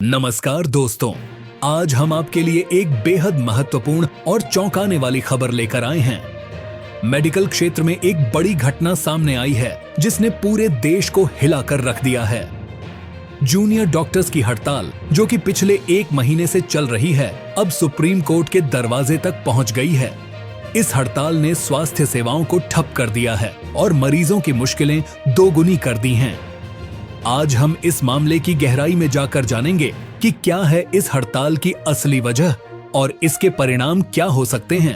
नमस्कार दोस्तों, आज हम आपके लिए एक बेहद महत्वपूर्ण और चौंकाने वाली खबर लेकर आए हैं। मेडिकल क्षेत्र में एक बड़ी घटना सामने आई है जिसने पूरे देश को हिलाकर रख दिया है। जूनियर डॉक्टर्स की हड़ताल, जो कि पिछले 1 महीने से चल रही है, अब सुप्रीम कोर्ट के दरवाजे तक पहुंच गई है। इस हड़ताल ने स्वास्थ्य सेवाओं को ठप कर दिया है और मरीजों की मुश्किलें दोगुनी कर दी हैं। आज हम इस मामले की गहराई में जाकर जानेंगे कि क्या है इस हड़ताल की असली वजह और इसके परिणाम क्या हो सकते हैं।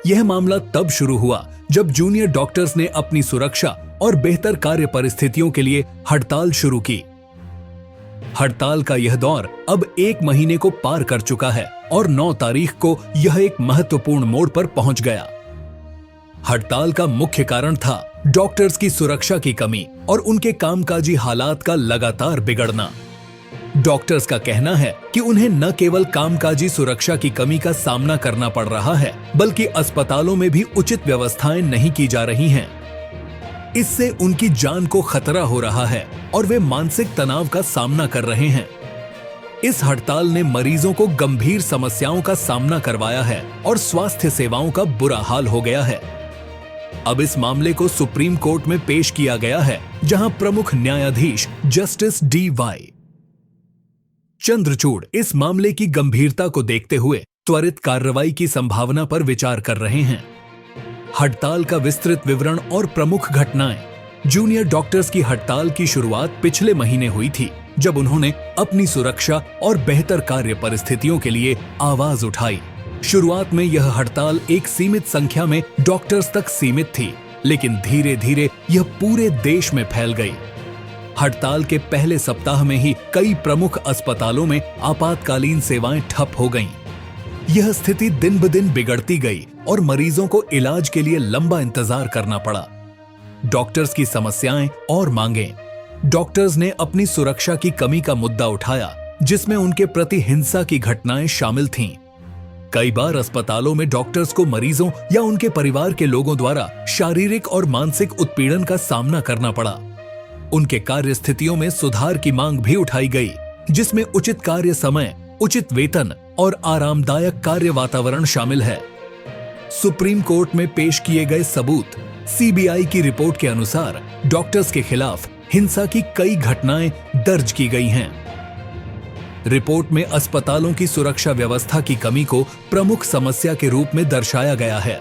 यह मामला तब शुरू हुआ जब जूनियर डॉक्टर्स ने अपनी सुरक्षा और बेहतर कार्य परिस्थितियों के लिए हड़ताल शुरू की। हड़ताल का यह दौर अब 1 महीने को पार कर चुका है और 9 तारीख को यह एक महत्वपूर्ण मोड़ पर पहुंच गया। हड़ताल का मुख्य कारण था डॉक्टर्स की सुरक्षा की कमी और उनके कामकाजी हालात का लगातार बिगड़ना। डॉक्टर्स का कहना है कि उन्हें न केवल कामकाजी सुरक्षा की कमी का सामना करना पड़ रहा है, बल्कि अस्पतालों में भी उचित व्यवस्थाएं नहीं की जा रही हैं। इससे उनकी जान को खतरा हो रहा है और वे मानसिक तनाव का सामना कर रहे हैं। इस हड़ताल ने मरीजों को गंभीर समस्याओं का सामना करवाया है और स्वास्थ्य सेवाओं का बुरा हाल हो गया है। अब इस मामले को सुप्रीम कोर्ट में पेश किया गया है, जहां प्रमुख न्यायाधीश जस्टिस डी.वाई. चंद्रचूड़ इस मामले की गंभीरता को देखते हुए त्वरित कार्रवाई की संभावना पर विचार कर रहे हैं। हड़ताल का विस्तृत विवरण और प्रमुख घटनाएं। जूनियर डॉक्टर्स की हड़ताल की शुरुआत पिछले महीने हुई थी, जब उन्होंने अपनी सुरक्षा और बेहतर कार्य परिस्थितियों के लिए आवाज उठाई। शुरुआत में यह हड़ताल एक सीमित संख्या में डॉक्टर्स तक सीमित थी, लेकिन धीरे धीरे यह पूरे देश में फैल गई। हड़ताल के पहले सप्ताह में ही कई प्रमुख अस्पतालों में आपातकालीन सेवाएं ठप हो गईं। यह स्थिति दिन ब दिन बिगड़ती गई और मरीजों को इलाज के लिए लंबा इंतजार करना पड़ा। डॉक्टर्स की समस्याएं और मांगें। डॉक्टर्स ने अपनी सुरक्षा की कमी का मुद्दा उठाया, जिसमें उनके प्रति हिंसा की घटनाएं शामिल थीं। कई बार अस्पतालों में डॉक्टर्स को मरीजों या उनके परिवार के लोगों द्वारा शारीरिक और मानसिक उत्पीड़न का सामना करना पड़ा। उनके कार्य स्थितियों में सुधार की मांग भी उठाई गई, जिसमें उचित कार्य समय, उचित वेतन और आरामदायक कार्य वातावरण शामिल है। सुप्रीम कोर्ट में पेश किए गए सबूत। सीबीआई की रिपोर्ट के अनुसार डॉक्टर्स के खिलाफ हिंसा की कई घटनाएं दर्ज की गई हैं। रिपोर्ट में अस्पतालों की सुरक्षा व्यवस्था की कमी को प्रमुख समस्या के रूप में दर्शाया गया है।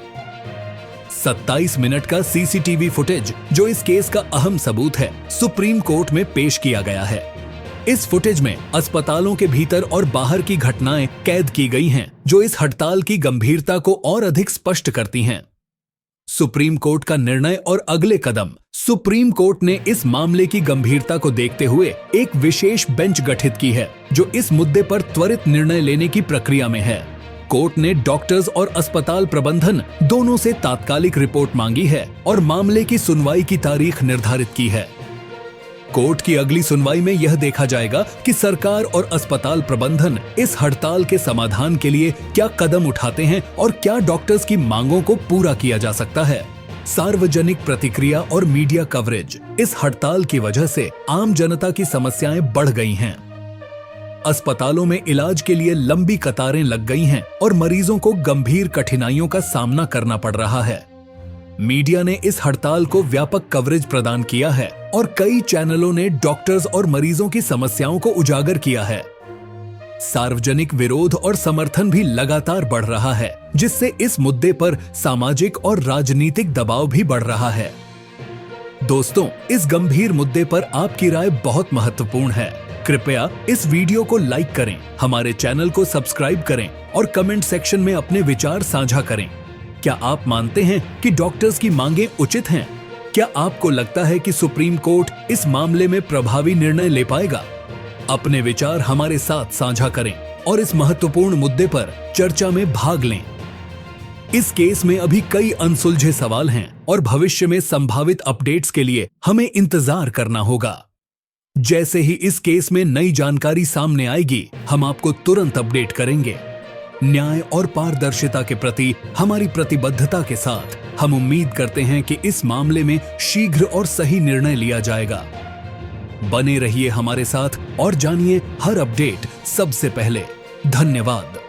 27 मिनट का सीसीटीवी फुटेज, जो इस केस का अहम सबूत है, सुप्रीम कोर्ट में पेश किया गया है। इस फुटेज में अस्पतालों के भीतर और बाहर की घटनाएं कैद की गई हैं, जो इस हड़ताल की गंभीरता को और अधिक स्पष्ट करती हैं। सुप्रीम कोर्ट का निर्णय और अगले कदम। सुप्रीम कोर्ट ने इस मामले की गंभीरता को देखते हुए एक विशेष बेंच गठित की है, जो इस मुद्दे पर त्वरित निर्णय लेने की प्रक्रिया में है। कोर्ट ने डॉक्टर्स और अस्पताल प्रबंधन दोनों से तात्कालिक रिपोर्ट मांगी है और मामले की सुनवाई की तारीख निर्धारित की है। कोर्ट की अगली सुनवाई में यह देखा जाएगा कि सरकार और अस्पताल प्रबंधन इस हड़ताल के समाधान के लिए क्या कदम उठाते हैं और क्या डॉक्टर्स की मांगों को पूरा किया जा सकता है। सार्वजनिक प्रतिक्रिया और मीडिया कवरेज। इस हड़ताल की वजह से आम जनता की समस्याएं बढ़ गई हैं। अस्पतालों में इलाज के लिए लंबी कतारें लग गई हैं और मरीजों को गंभीर कठिनाइयों का सामना करना पड़ रहा है। मीडिया ने इस हड़ताल को व्यापक कवरेज प्रदान किया है और कई चैनलों ने डॉक्टर्स और मरीजों की समस्याओं को उजागर किया है। सार्वजनिक विरोध और समर्थन भी लगातार बढ़ रहा है, जिससे इस मुद्दे पर सामाजिक और राजनीतिक दबाव भी बढ़ रहा है। दोस्तों, इस गंभीर मुद्दे पर आपकी राय बहुत महत्वपूर्ण है। कृपया इस वीडियो को लाइक करें, हमारे चैनल को सब्सक्राइब करें और कमेंट सेक्शन में अपने विचार साझा करें। क्या आप मानते हैं कि डॉक्टर्स की मांगें उचित हैं? क्या आपको लगता है कि सुप्रीम कोर्ट इस मामले में प्रभावी निर्णय ले पाएगा? अपने विचार हमारे साथ साझा करें और इस महत्वपूर्ण मुद्दे पर चर्चा में भाग लें। इस केस में अभी कई अनसुलझे सवाल हैं और भविष्य में संभावित अपडेट्स के लिए हमें इंतजार करना होगा। जैसे ही इस केस में नई जानकारी सामने आएगी, हम आपको तुरंत अपडेट करेंगे। न्याय और पारदर्शिता के प्रति हमारी प्रतिबद्धता के साथ हम उम्मीद करते हैं कि इस मामले में शीघ्र और सही निर्णय लिया जाएगा। बने रहिए हमारे साथ और जानिए हर अपडेट सबसे पहले। धन्यवाद।